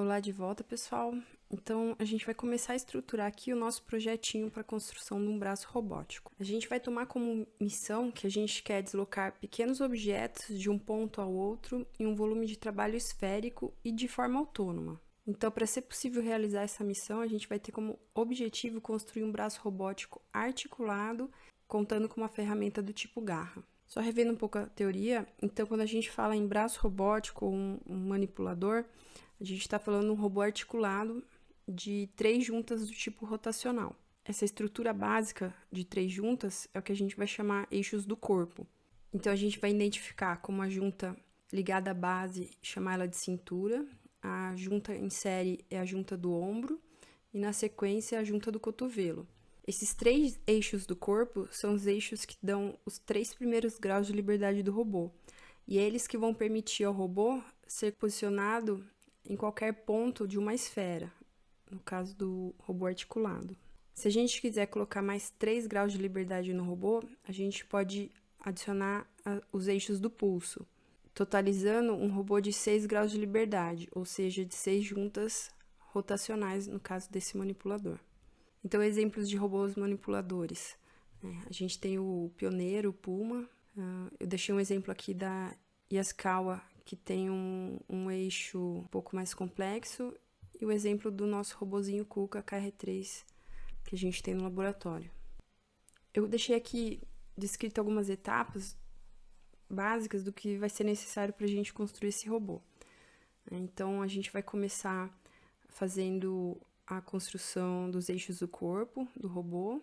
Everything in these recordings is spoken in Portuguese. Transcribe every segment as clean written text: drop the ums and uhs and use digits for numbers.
Olá de volta, pessoal. Então, a gente vai começar a estruturar aqui o nosso projetinho para a construção de um braço robótico. A gente vai tomar como missão que a gente quer deslocar pequenos objetos de um ponto ao outro em um volume de trabalho esférico e de forma autônoma. Então, para ser possível realizar essa missão, a gente vai ter como objetivo construir um braço robótico articulado, contando com uma ferramenta do tipo garra. Só revendo um pouco a teoria, então quando a gente fala em braço robótico ou um manipulador, a gente está falando de um robô articulado de 3 juntas do tipo rotacional. Essa estrutura básica de 3 juntas é o que a gente vai chamar eixos do corpo. Então a gente vai identificar como a junta ligada à base, chamar ela de cintura, a junta em série é a junta do ombro e na sequência a junta do cotovelo. Esses 3 eixos do corpo são os eixos que dão os 3 primeiros graus de liberdade do robô. E é eles que vão permitir ao robô ser posicionado em qualquer ponto de uma esfera, no caso do robô articulado. Se a gente quiser colocar mais 3 graus de liberdade no robô, a gente pode adicionar os eixos do pulso, totalizando um robô de 6 graus de liberdade, ou seja, de 6 juntas rotacionais no caso desse manipulador. Então, exemplos de robôs manipuladores. A gente tem o Pioneiro, o Puma. Eu deixei um exemplo aqui da Yaskawa, que tem um eixo um pouco mais complexo. E o exemplo do nosso robozinho Kuka KR3, que a gente tem no laboratório. Eu deixei aqui descrito algumas etapas básicas do que vai ser necessário para a gente construir esse robô. Então, a gente vai começar fazendo a construção dos eixos do corpo do robô.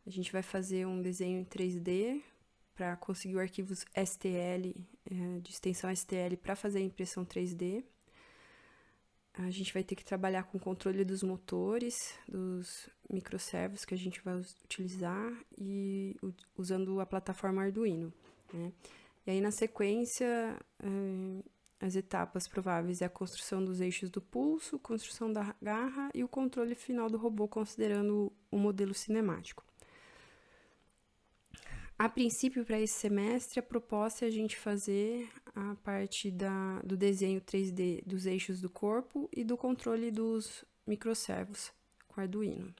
A gente vai fazer um desenho em 3D para conseguir o arquivo STL, de extensão STL, para fazer a impressão 3D. A gente vai ter que trabalhar com o controle dos motores, dos microservos que a gente vai utilizar e usando a plataforma Arduino, né? E aí, na sequência, as etapas prováveis é a construção dos eixos do pulso, construção da garra e o controle final do robô, considerando o modelo cinemático. A princípio, para esse semestre, a proposta é a gente fazer a parte do desenho 3D dos eixos do corpo e do controle dos microservos com Arduino.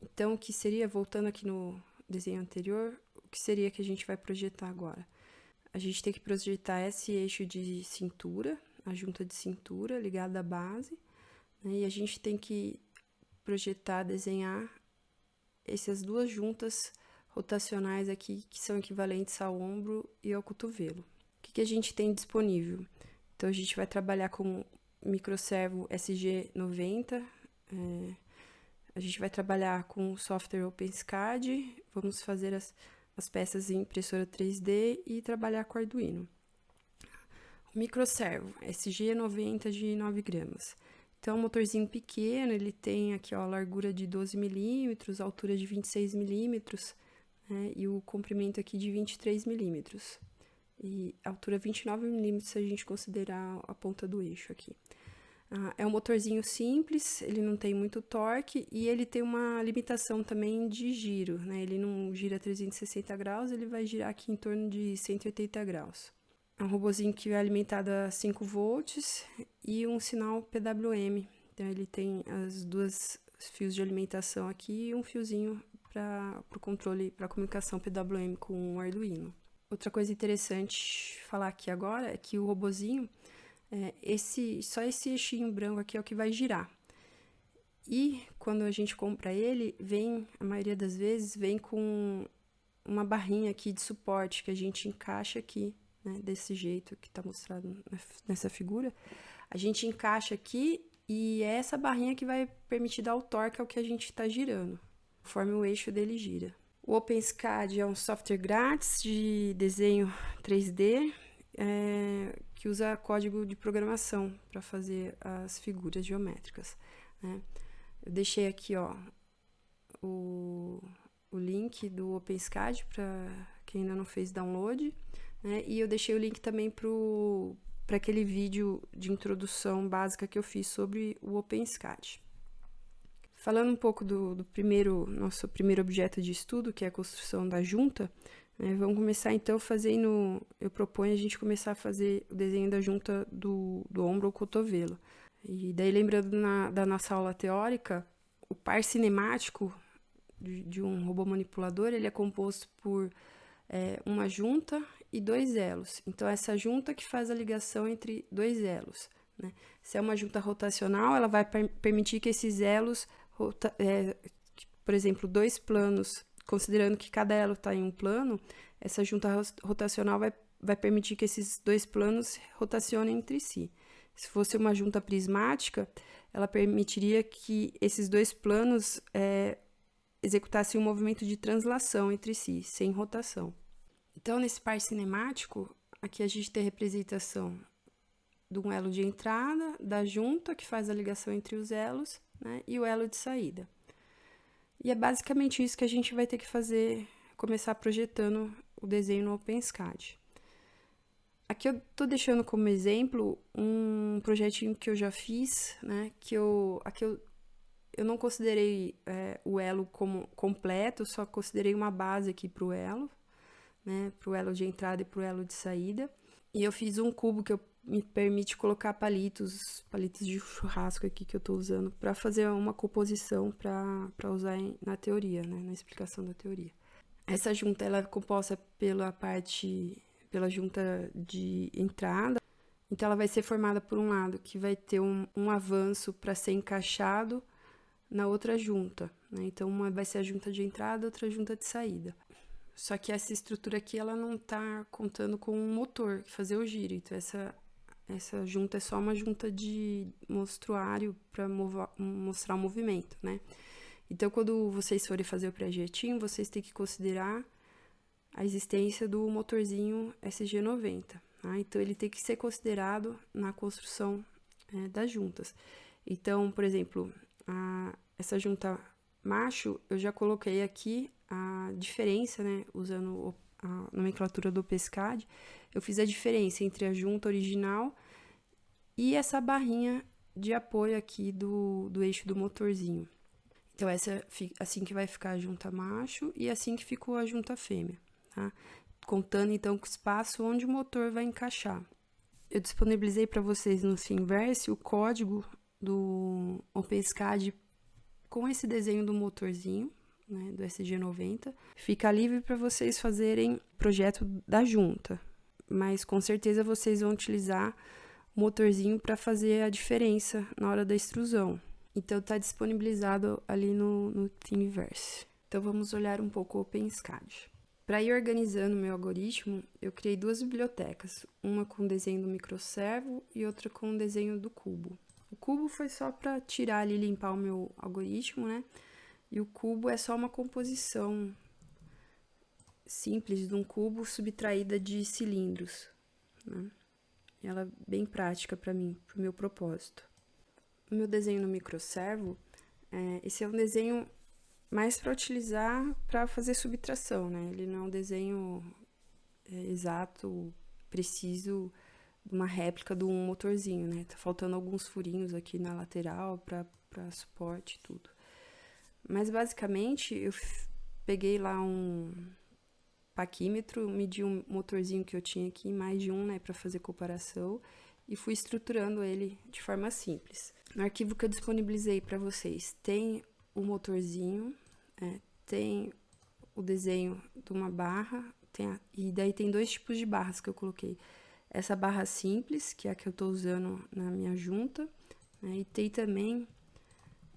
Então, o que seria, voltando aqui no desenho anterior, o que seria que a gente vai projetar agora? A gente tem que projetar esse eixo de cintura, a junta de cintura ligada à base, né? E a gente tem que projetar, desenhar essas 2 juntas rotacionais aqui, que são equivalentes ao ombro e ao cotovelo. O que a gente tem disponível? Então, a gente vai trabalhar com o microservo SG90, a gente vai trabalhar com o software OpenSCAD, vamos fazer as peças em impressora 3D e trabalhar com Arduino. O microservo SG90 de 9 gramas. Então, é um motorzinho pequeno, ele tem aqui a largura de 12 milímetros, a altura de 26 milímetros, né, e o comprimento aqui de 23 milímetros. E a altura 29 milímetros se a gente considerar a ponta do eixo aqui. É um motorzinho simples, ele não tem muito torque e ele tem uma limitação também de giro, né? Ele não gira 360 graus, ele vai girar aqui em torno de 180 graus. É um robozinho que é alimentado a 5 volts e um sinal PWM. Então, ele tem as 2 fios de alimentação aqui e um fiozinho para o controle, para a comunicação PWM com o Arduino. Outra coisa interessante falar aqui agora é que o robozinho, só esse eixinho branco aqui é o que vai girar. E quando a gente compra ele, a maioria das vezes, vem com uma barrinha aqui de suporte que a gente encaixa aqui, né, desse jeito que está mostrado nessa figura. A gente encaixa aqui e é essa barrinha que vai permitir dar o torque ao que a gente está girando, conforme o eixo dele gira. O OpenSCAD é um software grátis de desenho 3D, que usa código de programação para fazer as figuras geométricas, né? Eu deixei aqui, o link do OpenSCAD para quem ainda não fez download, né? E eu deixei o link também para aquele vídeo de introdução básica que eu fiz sobre o OpenSCAD. Falando um pouco do nosso primeiro objeto de estudo, que é a construção da junta, né, vamos começar então eu proponho a gente começar a fazer o desenho da junta do ombro ao cotovelo. E daí, lembrando da nossa aula teórica, o par cinemático de um robô manipulador, ele é composto por uma junta e dois elos. Então, essa junta que faz a ligação entre dois elos, né? Se é uma junta rotacional, ela vai permitir que esses elos, por exemplo, dois planos, considerando que cada elo está em um plano, essa junta rotacional vai permitir que esses dois planos rotacionem entre si. Se fosse uma junta prismática, ela permitiria que esses dois planos executassem um movimento de translação entre si, sem rotação. Então, nesse par cinemático, aqui a gente tem a representação de um elo de entrada, da junta, que faz a ligação entre os elos, né, e o elo de saída. E é basicamente isso que a gente vai ter que fazer, começar projetando o desenho no OpenSCAD. Aqui eu estou deixando como exemplo um projetinho que eu já fiz, né, aqui eu não considerei o elo como completo, só considerei uma base aqui para o elo, né, para o elo de entrada e para o elo de saída. E eu fiz um cubo que me permite colocar palitos de churrasco aqui que eu estou usando para fazer uma composição para usar na teoria, né, na explicação da teoria. Essa junta ela é composta pela junta de entrada, então ela vai ser formada por um lado que vai ter um avanço para ser encaixado na outra junta, né? Então uma vai ser a junta de entrada, outra junta de saída. Só que essa estrutura aqui ela não está contando com um motor que fazer o giro, então essa junta é só uma junta de mostruário para mostrar o movimento, né? Então quando vocês forem fazer o projetinho, vocês têm que considerar a existência do motorzinho SG90, tá? Então ele tem que ser considerado na construção das juntas. Então, por exemplo, essa junta macho, eu já coloquei aqui a diferença, né, usando a nomenclatura do OpenSCAD, eu fiz a diferença entre a junta original e essa barrinha de apoio aqui do eixo do motorzinho. Então, assim que vai ficar a junta macho e assim que ficou a junta fêmea, tá? Contando, então, com o espaço onde o motor vai encaixar. Eu disponibilizei para vocês no Thingiverse o código do OpenSCAD com esse desenho do motorzinho, né, do SG90. Fica livre para vocês fazerem projeto da junta, mas com certeza vocês vão utilizar o motorzinho para fazer a diferença na hora da extrusão. Então, está disponibilizado ali no Thingiverse. Então, vamos olhar um pouco o OpenSCAD. Para ir organizando o meu algoritmo, eu criei duas bibliotecas, uma com desenho do microservo e outra com desenho do cubo. O cubo foi só para tirar ali e limpar o meu algoritmo, né? E o cubo é só uma composição simples de um cubo subtraída de cilindros, né? E ela é bem prática para mim, para o meu propósito. O meu desenho no microservo, esse é um desenho mais para utilizar para fazer subtração, né? Ele não é um desenho exato, preciso, de uma réplica de um motorzinho, né? Tá faltando alguns furinhos aqui na lateral para suporte e tudo. Mas basicamente eu peguei lá um paquímetro, medi um motorzinho que eu tinha aqui, mais de um, né, para fazer comparação, e fui estruturando ele de forma simples. No arquivo que eu disponibilizei para vocês, tem o motorzinho, tem o desenho de uma barra, e daí tem dois tipos de barras que eu coloquei. Essa barra simples, que é a que eu estou usando na minha junta, né, e tem também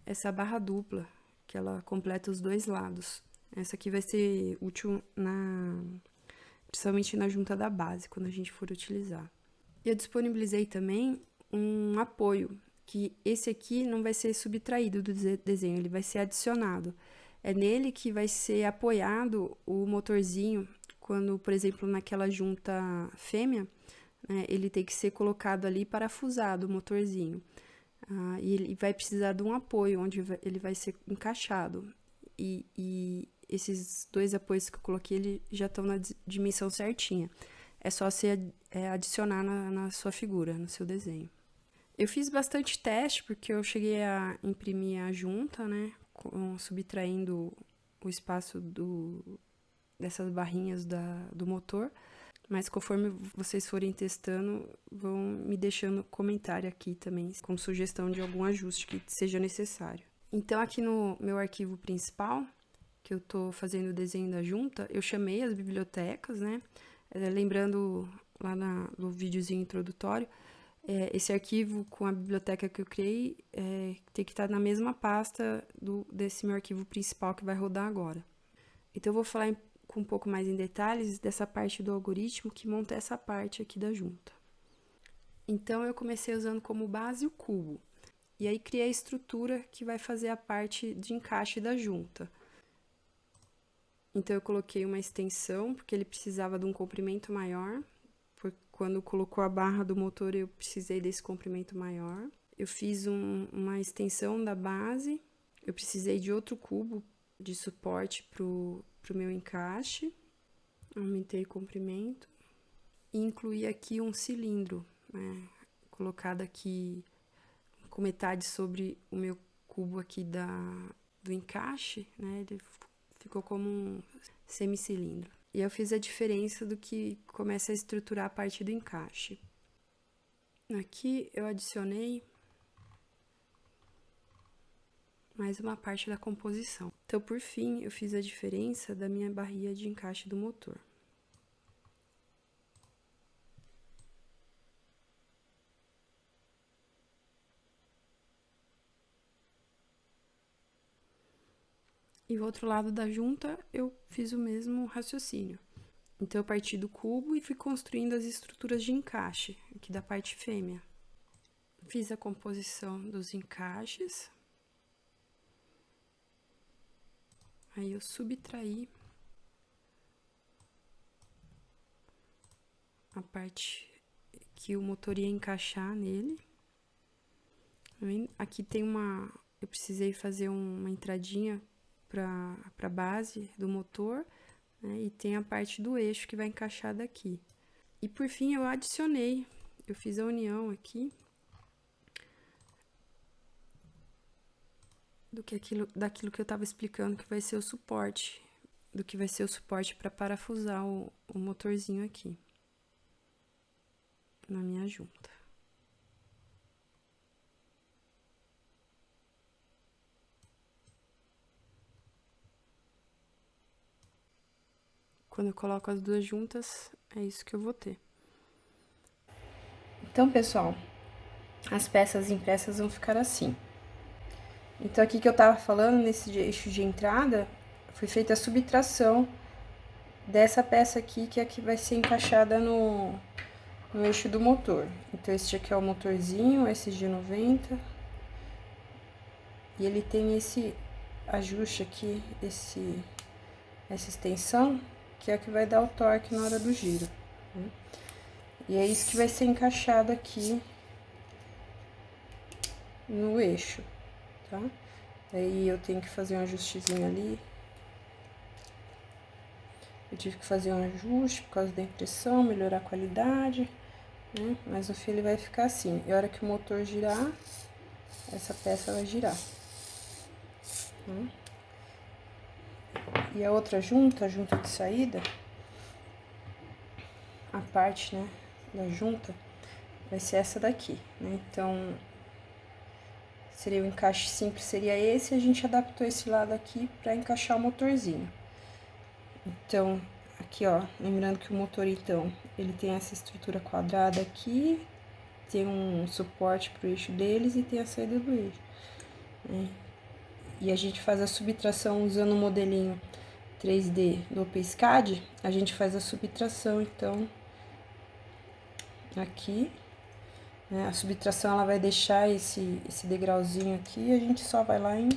essa barra dupla, que ela completa os dois lados. Essa aqui vai ser útil principalmente na junta da base, quando a gente for utilizar. E eu disponibilizei também um apoio, que esse aqui não vai ser subtraído do desenho, ele vai ser adicionado. É nele que vai ser apoiado o motorzinho, quando, por exemplo, naquela junta fêmea, né, ele tem que ser colocado ali parafusado, o motorzinho. E ele vai precisar de um apoio, onde ele vai ser encaixado. E esses dois apoios que eu coloquei, eles já estão na dimensão certinha. É só você adicionar na sua figura, no seu desenho. Eu fiz bastante teste, porque eu cheguei a imprimir a junta, né, subtraindo o espaço dessas barrinhas do motor. Mas conforme vocês forem testando, vão me deixando comentário aqui também, com sugestão de algum ajuste que seja necessário. Então, aqui no meu arquivo principal, que eu tô fazendo o desenho da junta, eu chamei as bibliotecas, né? Lembrando lá no videozinho introdutório, esse arquivo com a biblioteca que eu criei tem que estar na mesma pasta desse meu arquivo principal que vai rodar agora. Então, eu vou falar com um pouco mais em detalhes dessa parte do algoritmo que monta essa parte aqui da junta. Então, eu comecei usando como base o cubo. E aí, criei a estrutura que vai fazer a parte de encaixe da junta. Então, eu coloquei uma extensão, porque ele precisava de um comprimento maior. Quando colocou a barra do motor, eu precisei desse comprimento maior. Eu fiz uma extensão da base. Eu precisei de outro cubo de suporte pro meu encaixe. Aumentei o comprimento. E incluí aqui um cilindro, né, colocado aqui com metade sobre o meu cubo aqui do encaixe, né, ele ficou como um semicilindro. E eu fiz a diferença do que começa a estruturar a parte do encaixe. Aqui eu adicionei mais uma parte da composição. Então, por fim, eu fiz a diferença da minha barrinha de encaixe do motor. E o outro lado da junta, eu fiz o mesmo raciocínio. Então, eu parti do cubo e fui construindo as estruturas de encaixe, aqui da parte fêmea. Fiz a composição dos encaixes. Aí, eu subtraí a parte que o motor ia encaixar nele. Aqui tem eu precisei fazer uma entradinha para a base do motor, né, e tem a parte do eixo que vai encaixar daqui. E por fim eu fiz a união aqui daquilo que eu estava explicando que vai ser o suporte, para parafusar o motorzinho aqui na minha junta. Quando eu coloco as duas juntas, é isso que eu vou ter. Então, pessoal, as peças impressas vão ficar assim. Então, aqui que eu tava falando, nesse eixo de entrada, foi feita a subtração dessa peça aqui, que é a que vai ser encaixada no eixo do motor. Então, esse aqui é o motorzinho, SG90. E ele tem esse ajuste aqui, essa extensão, que é a que vai dar o torque na hora do giro, né? E é isso que vai ser encaixado aqui no eixo, tá? Aí eu tenho que fazer um ajustezinho ali. Eu tive que fazer um ajuste por causa da impressão, melhorar a qualidade, né? Mas no fim ele vai ficar assim. E a hora que o motor girar, essa peça vai girar, né? E a outra junta, a junta de saída, a parte, né, da junta, vai ser essa daqui, né? Então, seria o encaixe simples, seria esse, e a gente adaptou esse lado aqui para encaixar o motorzinho. Então, aqui, ó, lembrando que o motor, então, ele tem essa estrutura quadrada aqui, tem um suporte pro eixo deles e tem a saída do eixo, né? E a gente faz a subtração usando o modelinho 3D do OpenSCAD, a gente faz a subtração, então, aqui, né? A subtração, ela vai deixar esse degrauzinho aqui e a gente só vai lá e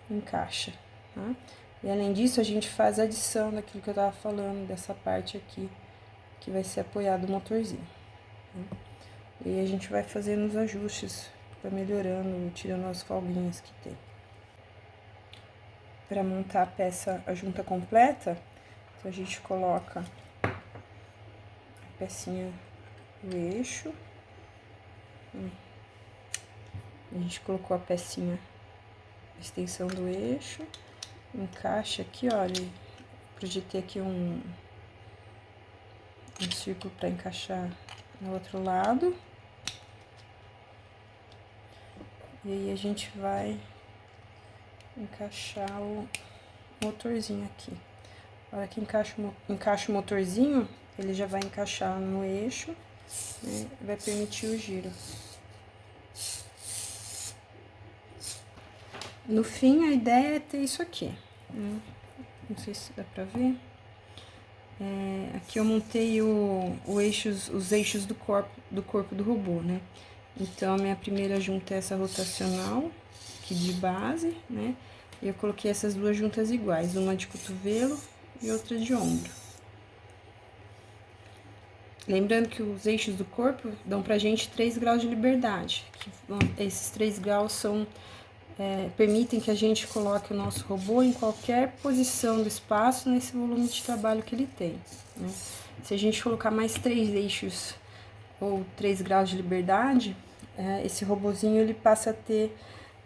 encaixa, tá? E além disso, a gente faz a adição daquilo que eu tava falando, dessa parte aqui, que vai ser apoiado o motorzinho, né? E aí a gente vai fazendo os ajustes, vai melhorando, tirando as folguinhas que tem. Para montar a peça, a junta completa, então a gente coloca a pecinha do eixo. A gente colocou a pecinha, a extensão do eixo, encaixa aqui, olha, projetei aqui um um círculo para encaixar no outro lado. E aí a gente vai encaixar o motorzinho aqui. Na hora que encaixa o motorzinho, ele já vai encaixar no eixo, né? Vai permitir o giro. No fim, a ideia é ter isso aqui, né? Não sei se dá pra ver. Aqui eu montei os eixos do corpo do robô, né? Então, a minha primeira junta é essa rotacional, aqui de base, né? E eu coloquei essas duas juntas iguais, uma de cotovelo e outra de ombro. Lembrando que os eixos do corpo dão pra gente 3 graus de liberdade. Esses 3 graus permitem que a gente coloque o nosso robô em qualquer posição do espaço nesse volume de trabalho que ele tem, né? Se a gente colocar mais 3 eixos ou 3 graus de liberdade, esse robozinho ele passa a ter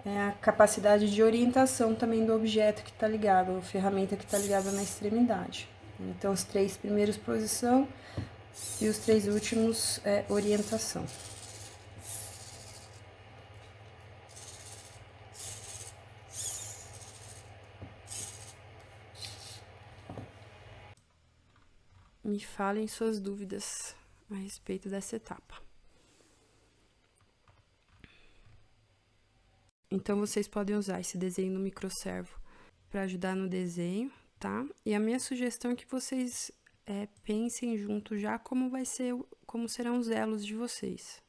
a capacidade de orientação também do objeto que está ligado, a ferramenta que está ligada na extremidade. Então, os 3 primeiros posição e os 3 últimos orientação. Me falem suas dúvidas a respeito dessa etapa. Então, vocês podem usar esse desenho no microservo para ajudar no desenho, tá? E a minha sugestão é que vocês pensem junto já como serão os elos de vocês.